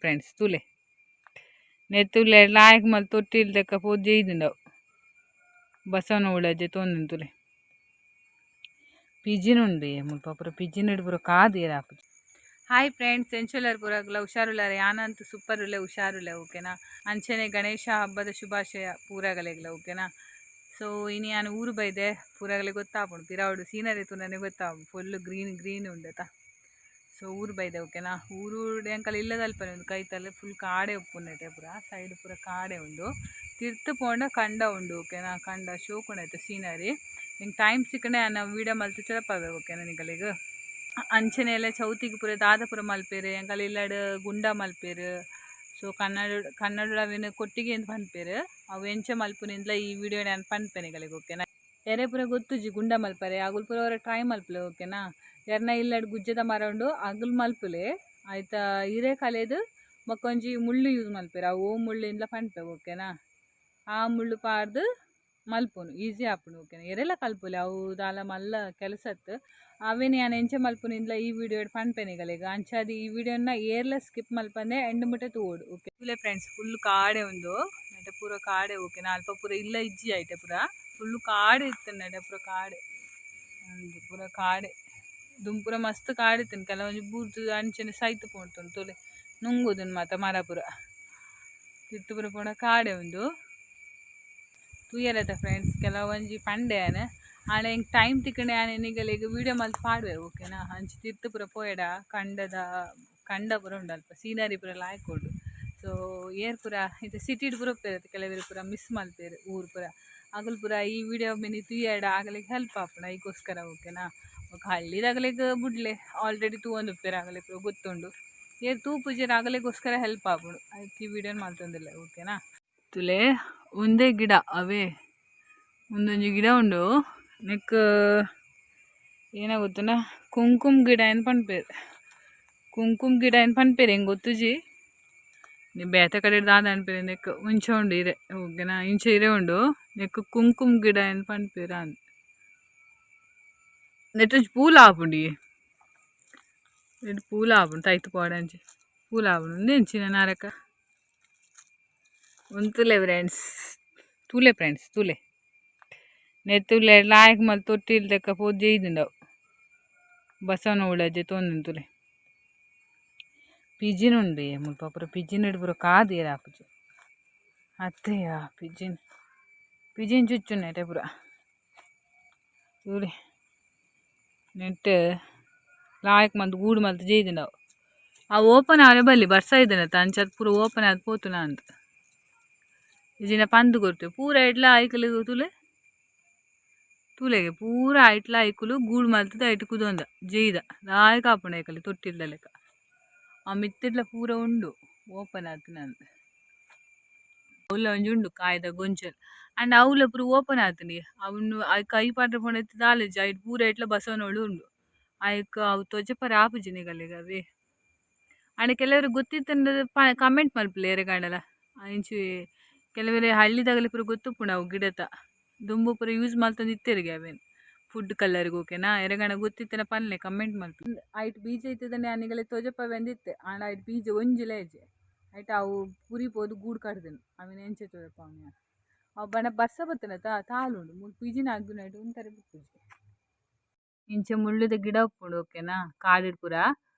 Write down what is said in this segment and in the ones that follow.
Friends ತುಲೆ ನೆತ್ತುಲೆ ಲಾಯಕ್ ಮಲ್ ತೊಟ್ಟಿಲ್ ತೆಕ್ಕ ಪೋದು ಜೈದಿಂದವು ಬಸವನ ಉಳಜೆ ತೊಂದಿನ ತುಲೆ pigeon ಉಂಡು ಮುಲ್ಪ ಪೂರ ಪಿಜಿನ್ ಇಡು ಪೂರ ಕಾದು ಏರಾಪು. ಹಾಯ್ ಫ್ರೆಂಡ್ಸ್, ಎಂಚುಲರ್ ಪೂರಗ್ಲ ಹುಷಾರುಲ್ಲಾರೆ. ಯಾನಂತೂ ಸೂಪರ್ ಉಲ್ಲೆ ಹುಷಾರುಲ್ಲೆ ಓಕೆನಾ. ಅಂಚನೆ ಗಣೇಶ ಹಬ್ಬದ ಶುಭಾಶಯ ಪೂರಗಲೆಗ್ಲ ಓಕೆನಾ. ಸೊ ಇನ್ನು ನಾನು ಊರು ಬೈದೆ ಪೂರಗಲೆ ಗೊತ್ತಾಪುಂಡು ಪಿರಾವುಡು ಸೀನರಿ ತುನನೆ ಗೊತ್ತಾಪು ಫುಲ್ ಗ್ರೀನ್ ಗ್ರೀನ್ ಉಂಡತ. ಸೊ ಊರು ಬೈದೆ ಓಕೆನಾ. ಊರು ಎಂಕಲ್ ಇಲ್ಲದಲ್ಪನೆ ಒಂದು ಕೈತಲ್ಲಿ ಫುಲ್ ಕಾಡೆ ಉಪ್ಪುಂಡೈತೆ ಪೂರ ಸೈಡ್ ಪೂರ ಕಾಡೆ ಉಂಡು. ತಿರ್ತು ಪೋಂಡ ಕಂಡ ಉಂಡು ಓಕೆನಾ. ಕಂಡ ಶೋಕುಂಡೈತೆ ಸೀನರಿ. ನಿಂಗೆ ಟೈಮ್ ಸಿಕ್ಕಣೆ ನಾನು ವೀಡಿಯೋ ಮಲ್ತು ಚಲಪವೆ ಓಕೆನಾ ನಿಗಲಿಗೆ. ಅಂಚನೆ ಎಲ್ಲ ಚೌತಿಗೆ ಪೂರ ದಾದಪುರ ಮಲ್ಪೇರು ಎಂಕಲ್ ಇಲ್ಲಾಡು ಗುಂಡ ಮಲ್ಪೇರು. ಸೊ ಕನ್ನಡ ಅವೇನು ಕೊಟ್ಟಿಗೆ ಅಂತ ಪನ್ಪೇರು ಅವು ಎಂಚ ಮಲ್ಪುನಿಂದಲ ಈ ವಿಡಿಯೋ ನಾನು ಪನ್ಪೇನೆಗಳಿಗೆ ಓಕೆನಾ. ಎರೆ ಪೂರ ಗೊತ್ತುಜಿ ಗುಂಡ ಮಲ್ಪರೆ ಅಗುಲ್ ಪೂರ ಅವರ ಟ್ರೈ ಮಲ್ಪಲೆ ಓಕೆನಾ. ಎರ್ನ ಇಲ್ಲಾಡು ಗುಜ್ಜದ ಮರ ಉಂಡು ಅಗುಲ್ ಮಲ್ಪಲೆ ಆಯ್ತಾ. ಹಿರೇ ಕಲೆದು ಮಕ್ಕೊಂಜಿ ಮುಳ್ಳು ಯೂಸ್ ಮಲ್ಪೇರು ಅವು ಮುಳ್ಳಿಂದಲ ಪನ್ಪೆ ಓಕೆನಾ. ಆ ಮುಳ್ಳು ಪಾರ್ದು ಮಲ್ಪುನು ಈಸಿ ಆಪುನು ಓಕೆನಾ. ಎರೆಲ್ಲ ಕಲ್ಪುಲೆ ಅವು ದಾಲ ಮಲ್ಲ ಕೆಲಸತ್ತು ಅವೇನು ನಾನು ಎಂಚ ಮಲ್ಪುನಿಂದಲ ಈ ವಿಡಿಯೋ ಪನ್ಪೆನೆಗಲೆಗ ಅಂಚಾದಿ ಈ ವಿಡಿಯೋನ ಏರ್ಲ ಸ್ಕಿಪ್ ಮಲ್ಪಂದೆ ಎಂಡ್ ಮುಟ್ಟೆ ತೋಡು ಓಕೆ. ಫುಲ್ಲೆ ಫ್ರೆಂಡ್ಸ್ ಫುಲ್ ಕಾಡೆ ಉಂಡು ನೆಟೆ ಪೂರ ಕಾಡೆ ಓಕೆನಾ. ಅಲ್ಪ ಪೂರ ಇಲ್ಲ ಇಜ್ಜಿ ಆಯ್ತೆ ಪೂರ ಫುಲ್ಲು ಕಾಡೆ ಇತ್ತು ನೆಟೆ ಪೂರ ಕಾಡೆ ಪೂರ ಕಾಡೆ ದುಂಪುರ ಮಸ್ತ್ ಕಾಡೆ ಇತ್ತು. ಕೆಲವೊಂದು ಬೂರ್ದು ಅಂಚನೆ ಸೈತು ಪೋಣ್ತು ತೊಲೆ ನುಂಗುದನ್ ಮಾತ ಮರ ಪೂರ ತಿತ್ತು ಪೂರ ಪೋಣ ಕಾಡೆ ಉಂಡು ತೂಯರತ ಫ್ರೆಂಡ್ಸ್. ಕೆಲವೊಂಜಿ ಪಂಡೆ ಆನೆ ಆನೆ ಹಿಂಗೆ ಟೈಮ್ ತಿಕ್ಕಣೆ ಆನೆ ನಿಗಲಿಗೆ ವೀಡಿಯೋ ಮಲ್ತು ಪಾಡುವೆ ಓಕೆನಾ. ಹಂಚಿ ತಿರ್ತು ಪೂರ ಪೋಯಡ ಕಂಡ ಪೂರ ಉಂಡು ಅಲ್ಪ ಸೀನರಿ ಪೂರ ಲಾಯ್ಕೊಡು. ಸೊ ಏರ್ ಪೂರ ಇದು ಸಿಟಿಡ್ ಪೂರ ಹೋಗ್ತಿರತ್ತೆ ಕೆಲವರು ಪೂರ ಮಿಸ್ ಮಲ್ಪೇರು ಊರು ಪೂರ ಅಗಲ್ ಪೂರ ಈ ವಿಡಿಯೋ ಮಿನಿ ತೂಯಡ ಆಗಲಿಕ್ಕೆ ಹೆಲ್ಪ್ ಆಪುಣ ಈಗೋಸ್ಕರ ಓಕೆನಾ. ಹಳ್ಳಿದಾಗಲಿಗೆ ಬುಡ್ಲೆ ಆಲ್ರೆಡಿ ತೂವೊಂದು ಉಪ್ಪೇರು ಆಗಲಿ ಪೂರ ಗೊತ್ತುಂಡು ಏರ್ ತೂ ಪೂಜೆರ್ ಆಗಲಿಗೋಸ್ಕರ ಹೆಲ್ಪ್ ಆಪುಡು ಅದಕ್ಕೆ ಈ ವಿಡಿಯೋನ ಮಲ್ತೊಂದಿಲ್ಲ ಓಕೆನಾ. ತುಲೆ ಒಂದೇ ಗಿಡ ಅವೇ ಒಂದೊಂದು ಗಿಡ ಉಂಡು ನೆಕ್ ಏನಾಗುತ್ತನ ಕುಂಕುಮ ಗಿಡ ಏನು ಪನ್ಪೇರು. ಕುಂಕುಮ ಗಿಡ ಏನು ಪನ್ಪೇರು ಹೆಂಗೆ ಗೊತ್ತುಜಿ ನೀವು ಬೇತೆ ಕಡೆ ದಾದ ಅನ್ಪೇರು ನೆಕ್ ಮುಂಚ ಉಂಡು ಇರೆ ಓಕೆನಾ. ಇಂಚೆ ಇರೆ ಉಂಡು ನೆಕ್ ಕುಂಕುಮ ಗಿಡ ಏನು ಪನ್ಪೇರ ಅಂತ ನೆಟ್ಟು ಪೂಲ ಆಪುಂಡಿ ನೆಟ್ಟು ಪೂಲ ಆಪುಂಡು ತೈತು ಪಾಡಂಚಿ ಪೂಲ ಆಪುಂಡು ಒಂದು ಎಂಚಿನ ನಾರಕ ಒಂದು ತುಲೆ ಫ್ರೆಂಡ್ಸ್ ತುಲೆ ನೆತ್ತುಲೆ ಲಾಯಕ್ ಮಲ್ ತೊಟ್ಟಿಲ್ ತೆಕ್ಕ ಪೋದು ಜೈದಿಂದವು ಬಸವನ ಉಳಜೆ ತೊಂದಿನ ತುಲೆ ಪಿಜಿನ್ ಉಂಡು ಮುಲ್ಪ ಪೂರ ಪಿಜಿನ್ ಇಡು ಪೂರ ಕಾದು ಏರಾಪುಜಿ ಅತ್ತೆಯ ಪಿಜಿನ್ ಚುಚ್ಚು ನೆಟೆ ಪೂರ ತುಲೆ ನೆಟ್ಟು ಲಾಯಕ್ ಮಲ್ತು ಗೂಡು ಮಲ್ತು ಜೈದಿಂದವು ಆ ಓಪನ್ ಆರೆ ಬಲ್ಲಿ ಬರ್ಸ ಇದ್ದಾನತ್ತ ಅಂಚದು ಪೂರ ಓಪನ್ ಆದ ಪೋತುನ ಅಂತ ಇಜಿನ ಪಂದು ಕೊಡ್ತೇವೆ ಪೂರ ಇಡ್ಲ ಐಕಲಿಗೆ ತುಲೆಗೆ ಪೂರ ಐಟ್ಲ ಐಕುಲು ಗೂಡು ಮಲ್ತದ ಐಟು ಕುದೊಂದ ಜೈದ ಲಾಯಕ ಆಪುಂಡು ಐಕಲಿ ತೊಟ್ಟಿಲ್ದ ಲೆಕ್ಕ ಆ ಮಿತ್ತಿಡ್ಲ ಪೂರ ಉಂಡು ಓಪನ್ ಆತನ ಅಂತ ಅವಲ ಒಂಜಿ ಉಂಡು ಕಾಯ್ದ ಗೊಂಚಲ್ ಅಂಡ್ ಅವಲ ಪೂರ ಓಪನ್ ಆತನಿ ಅವನು ಕೈ ಪಾಟ್ರೆ ಪೋಂಡ ಎತ್ತದ ಆಲೆಜಿ ಐಟ್ ಪೂರ ಇಟ್ಲ ಬಸವನೋಳು ಉಂಡು ಆಯ್ಕ ಅವು ತೊಜಪರ ಆಪುಜಿ ನಿಗಲಿಗೆ ಅವೇ. ಅಂಡ್ ಕೆಲವರು ಗೊತ್ತಿತ್ತಂದ ಕಮೆಂಟ್ ಮಲ್ಪಲೆ ಎರೆಗಾಂಡಲ ಇಂಚಿ ಕೆಲವರೇ ಹಳ್ಳಿದಾಗಲಿ ಪೂರ ಗೊತ್ತುಪ್ಪುಂಡು ಅವು ಗಿಡತ ದುಂಬು ಪೂರ ಯೂಸ್ ಮಲ್ತೊಂದು ಇತ್ತೆರಿಗೆ ಅವೇನು ಫುಡ್ ಕಲರ್ಗೆ ಓಕೆನಾ. ಎರೆಗಣ ಗೊತ್ತಿತ್ತನ ಪನ್ಲೆ ಕಮೆಂಟ್ ಮಲ್ತು ಐಟ್ ಬೀಜ ಇತ್ತದನೆ ಅನಿಗಲೆ ತೊಜಪ ಬಂದಿತ್ತೆ ಆಂಡ ಐಟ್ ಬೀಜ ಒಂಜಿಲೇಜೆ ಐಟ್ ಅವು ಪುರಿ ಪೋದು ಗೂಡು ಕಟ್ದನು ಅವಿನ ಎಂಚೆ ತೊಜಪ ಅವನ ಅವು ಬಣ್ಣ ಬರ್ಸ ಬತ್ತನ ತಾಲುಂಡು ಮುಳು ಪಿಜಿನ ಆಗ್ದು ನೈಟ್ ಒಂಥರ ಬಿಪ್ಪುಜಿ ಇಂಚೆ ಮುಳ್ಳುದ ಗಿಡ ಉಪ್ಪುಂಡು ಓಕೆನಾ. ಕಾಡಿಡ್ ಪೂರ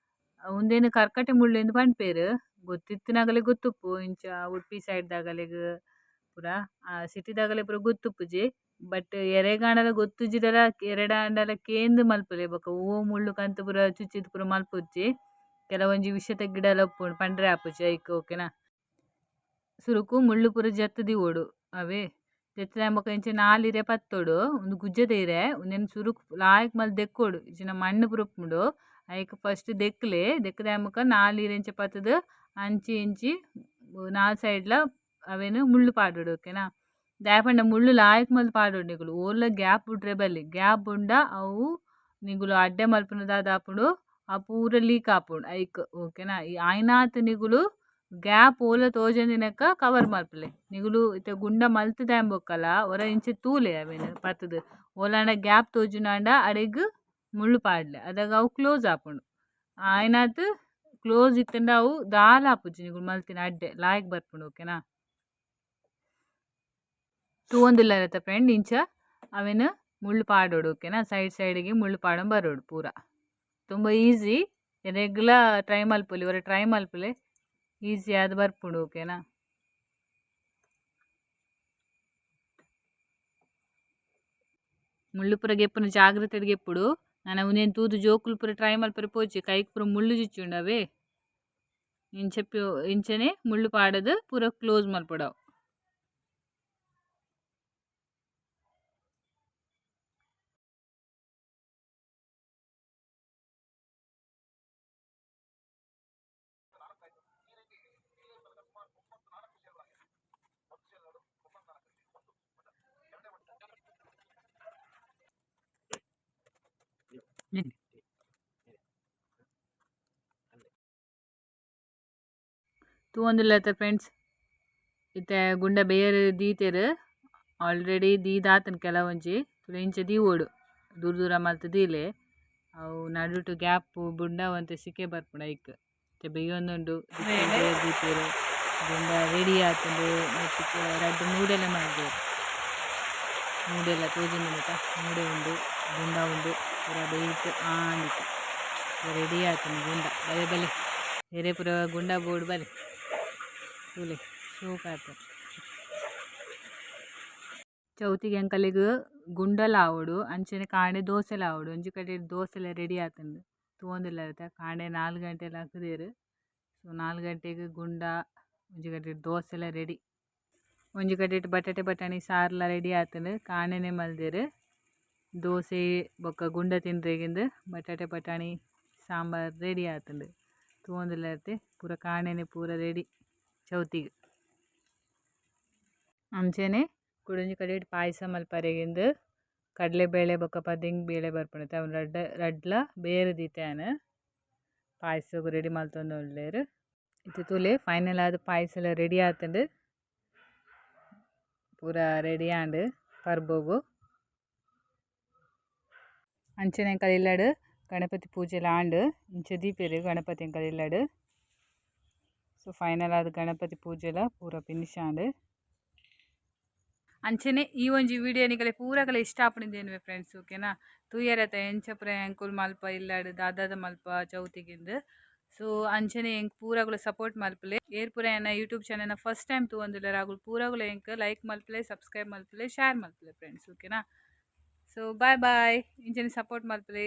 ಒಂದೇನು ಕರ್ಕಟೆ ಮುಳ್ಳು ಎಂದು ಪನ್ಪೇರು ಗೊತ್ತಿತ್ತಿನಾಗಲೇ ಗೊತ್ತುಪ್ಪು ಇಂಚ ಉಡುಪಿ ಸೈಡ್ದಾಗಲೆಗ್ ಪೂರ ಸಿಟಿದಾಗಲೇ ಪೂರ ಗೊತ್ತುಪ್ಪುಜಿ. ಬಟ್ ಎರೆಗಾಂಡಲ ಗೊತ್ತುಜಿದಲ ಎರೆಡಾಂಡಲ ಕೇಂದು ಮಲ್ಪಲೆ ಬೊಕ ಓ ಮುಳ್ಳು ಕಂತು ಪೂರ ಚುಚ್ಚಿದ್ ಪೂರ ಮಲ್ಪುಜ್ಜಿ. ಕೆಲವೊಂಜಿ ವಿಷದ ಗಿಡಲ ಉಪ್ಪುಂಡು ಪಂಡ್ರೆ ಆಪುಜಿ ಐಕ್ ಓಕೆನಾ. ಸುರುಕು ಮುಳ್ಳು ಪೂರ ಜತ್ತದಿ ಓಡು ಅವೇ ಜತ್ತದ ಬೊಕ ಇಂಚೆ ನಾಲಿರೆ ಪತ್ತೋಡು ಒಂದು ಗುಜ್ಜದ ಇರೆ ಒಂದೇನು ಸುರುಕು ಲಾಯಕ್ ಮಲ್ ದೆಕ್ಕೋಡು ಇಜಿನ ಮಣ್ಣು ಪೂರ ಉಪ್ಪುಂಡು ಐಕ್ ಫಸ್ಟ್ ದೆಕ್ಕದ ಮುಖ ನಾಲಿರೆ ಇಂಚೆ ಪತ್ತದು ಅಂಚಿ ಇಂಚಿ ನಾಲ್ ಸೈಡ್ಲ ಅವೇನು ಮುಳ್ಳು ಪಾಡೋಡು ಓಕೆನಾ. ದಾಯಪಂಡ ಮುಳ್ಳು ಲಾಯಕ್ ಮಲ್ ಪಾಡೋಡು ನಿಗುಲು ಓರ್ಲ ಗ್ಯಾಪ್ ಬಿಟ್ರೆ ಬಲ್ಲಿ ಗ್ಯಾಪ್ ಬುಂಡ ಅವು ನಿಗುಲು ಅಡ್ಡೆ ಮಲ್ಪುನದಾದ ಆಪುಂಡು ಆ ಪೂರ ಲೀಕ್ ಆಪುಂಡು ಐಕ್ ಓಕೆನಾ. ಈ ಆಯ್ನಾತ್ ನಿಗುಲು ಗ್ಯಾಪ್ ಓಲ ತೋಜಂದಿನಕ ಕವರ್ ಮಲ್ಪಲೆ ನಿಗುಲು ಇತ್ತೆ ಗುಂಡ ಮಲ್ತದ ಎಂಬೊಕ್ಕಲ್ಲ ಒರ ಇಂಚೆ ತೂಲೆ ಅವೇನು ಪತ್ತದು ಓಲಾಂಡ ಗ್ಯಾಪ್ ತೋಜುನಾಂಡ ಅಡೆಗ್ ಮುಳ್ಳು ಪಾಡ್ಲೆ ಅದಾಗ ಅವು ಕ್ಲೋಸ್ ಆಪುಂಡು ಆಯ್ನಾತ್ ಕ್ಲೋಸ್ ಇತ್ತಂಡ ಅವು ದಾಲ ಆಪುಜಿ ನಿಗುಲು ಮಲ್ತಿನ ಅಡ್ಡೆ ಲಾಯ್ಕ್ ಬರ್ಪುಂಡು ಓಕೆನಾ. ತೂವೊಂದುಲ್ಲೆರ್ ಫ್ರೆಂಡ್ ಇಂಚ ಅವೆನ್ ಮುಳ್ಳು ಪಾಡೋಡು ಓಕೆನಾ. ಸೈಡ್ಗೆ ಮುಳ್ಳು ಪಾಡೊಂ ಬರೋಡು ಪೂರ ತುಂಬ ಈಸಿ. ರೆಗ್ಯುಲರ್ ಟ್ರೈ ಮಲ್ಪೊಲಿ ಒರ ಟ್ರೈ ಮಲ್ಪಲೆ ಈಸಿ ಆದ್ ಬರ್ಪುಂಡು ಓಕೆನಾ. ಮುಳ್ಳು ಪೂರ ಗೆಪ್ಪುನ ಜಾಗ್ರತೆಡ್ ಗೆಪ್ಪುಡು. ನಾನು ಅವನೇನು ತೂದು ಜೋಕುಲು ಪೂರ ಟ್ರೈ ಮಲ್ಪರೆ ಪೋಚಿ ಕೈಗೆ ಪೂರ ಮುಳ್ಳು ಚುಚ್ಚುಂಡವೇ ಇಂಚನೆ ಮುಳ್ಳು ಪಾಡದು ಪೂರ ಕ್ಲೋಸ್ ಮಲ್ಪಡವು. ತೂವೊಂದುಲ್ಲೆರ್ ಫ್ರೆಂಡ್ಸ್ ಇತ್ತೆ ಗುಂಡ ಬೇಯರ್ ದೀತೆರ್ ಆಲ್ರೆಡಿ ದೀದಾತನ ಕೆಲವೊಂಜಿ ಇಂಚ ದೀವೋಡು ದೂರ ದೂರ ಮಲ್ತ್ ದೀಲೆ ಅವು ನಡುಟು ಗ್ಯಾಪ್ ಬುಂಡ ಒಂತೆ ಸಿಕ್ಕೆ ಬರ್ಪುಂಡು ಐಕ್ ಇತ್ತೆ ಬೇಯೊಂದುಂಡು ದೀತೆರ್ ಗುಂಡ ರೆಡಿ ಆತುಂಡು. ನೆಟ್ಟ್ ರಡ್ಡ್ ಮೂಡೆಲ ಮಲ್ದೆರ್ ಮೂಡೆಲ ತೋಜುಂಡು ನೆಟ ಮೂಡೆ ಉಂಡು ಗುಂಡ ಉಂಡು ಪೂರ ಬೇಯ್ತ್ ಆಂಡಿತ್ತು ರೆಡಿ ಆತುಂಡು ಗುಂಡ. ಬಲೆ ಬಲೆ ಬೇರೆ ಪೂರ ಗುಂಡ ಬೋರ್ಡ್ ಬಲೆ ತೂಲೆ ಶೋಕ್ ಆತ. ಚೌತಿಗೆ ಅಂಕಲಿಗ್ ಗುಂಡಲ ಆವೊಡು ಅಂಚನೆ ಕಾಂಡೆ ದೋಸೆಲ ಆವೊಡು. ಒಂಜಿ ಕಡೆ ದೋಸೆಲ ರೆಡಿ ಆತುಂಡು ತೂವೊಂದುಲ್ಲೆರ್ ಕಾಂಡೆ 4 ಗಂಟೆಲ ಹಾಕುದೆರ್. ಸೊ 4 ಗಂಟೆಗ್ ಗುಂಡ ಒಂಜಿ ಕಡೆ ದೋಸೆಲ ರೆಡಿ. ಒಂಜಿ ಕಡೆ ಬಟಾಟೆ ಬಟಾಣಿ ಸಾರ್ಲ ರೆಡಿ ಆತುಂಡು ಕಾಂಡೆನೆ ಮಲ್ದೆರ್. ದೋಸೆ ಬೊಕ್ಕ ಗುಂಡ ತಿನ್ರೆಗಿಂದು ಬಟಾಟೆ ಬಟಾಣಿ ಸಾಂಬಾರ್ ರೆಡಿ ಆತುಂಡು ತೂವೊಂದುಲ್ಲೆರ್ ಪೂರ ಕಾಂಡೆನೆ ಪೂರ ರೆಡಿ ಚೌತಿಗ್. ಅಂಚನೆ ಕುಡೊಂಜಿ ಕಡೆ ಪಾಯಸ ಮಲ್ಪರೆಗಿಂದು ಕಡಲೆ ಬೇಳೆ ಬೊಕ್ಕ ಪದಿಂಗ್ ಬೇಳೆ ಬರ್ಪುಂಡು ಅವು ರಡ್ಲ ಬೇರೆ ದೀತೆಯಾನ ಪಾಯಸಗು ರೆಡಿ ಮಲ್ತೊಂದುಲ್ಲೆರ್. ಇತ್ತೆ ತೂಲೆ ಫೈನಲ್ ಆದ್ ಪಾಯಸ ರೆಡಿ ಆತುಂಡು ಪೂರ ರೆಡಿ ಆಂಡ್ ಪರ್ಬೊಗು. ಅಂಚನೆ ಎಂಕಲ್ ಇಲ್ಲಡ್ ಗಣಪತಿ ಪೂಜೆಲ ಆಂಡ್ ಇಂಚ ದೀಪೆರ್ ಗಣಪತಿ ಎಂಕಲ್ ಇಲ್ಲಡ್. ಸೊ ಫೈನಲ್ ಆದ್ ಗಣಪತಿ ಪೂಜೆಲ ಪೂರ ಫಿನಿಶ್ ಆಂಡ್ ಅಂಚನೆ ಈ ಒಂಜಿ ವಿಡಿಯೋ ನಿಕಲೆ ಪೂರಕಲ ಇಷ್ಟ ಆಪುಂಡು ಫ್ರೆಂಡ್ಸ್ ಓಕೆನಾ. ತೂಯೆರೆತ ಎಂಚ ಪೂರ ಎಂಕುಲು ಮಲ್ಪ ಇಲ್ಲಡ್ ದಾದಾದ ಮಲ್ಪ ಚೌತಿಗಿಂದು. ಸೊ ಅಂಚನೆ ಎಂಕ್ ಪೂರಗುಲ ಸಪೋರ್ಟ್ ಮಲ್ಪಲೆ ಏರ್ ಪೂರ ಎನ್ನ ಯೂಟ್ಯೂಬ್ ಚಾನೆಲ್ನ ಫಸ್ಟ್ ಟೈಮ್ ತೂವೊಂದುಲ್ಲೆರ್ ಆಗುಲು ಪೂರಗುಲ ಎಂಕ್ ಲೈಕ್ ಮಲ್ಪಲೆ ಸಬ್ಸ್ಕ್ರೈಬ್ ಮಲ್ಪಲೆ ಶೇರ್ ಮಲ್ಪಲೆ ಫ್ರೆಂಡ್ಸ್ ಓಕೆನಾ. ಸೊ ಬಾಯ್ ಬಾಯ್ ಇಂಚನೆ ಸಪೋರ್ಟ್ ಮಲ್ಪಲೆ.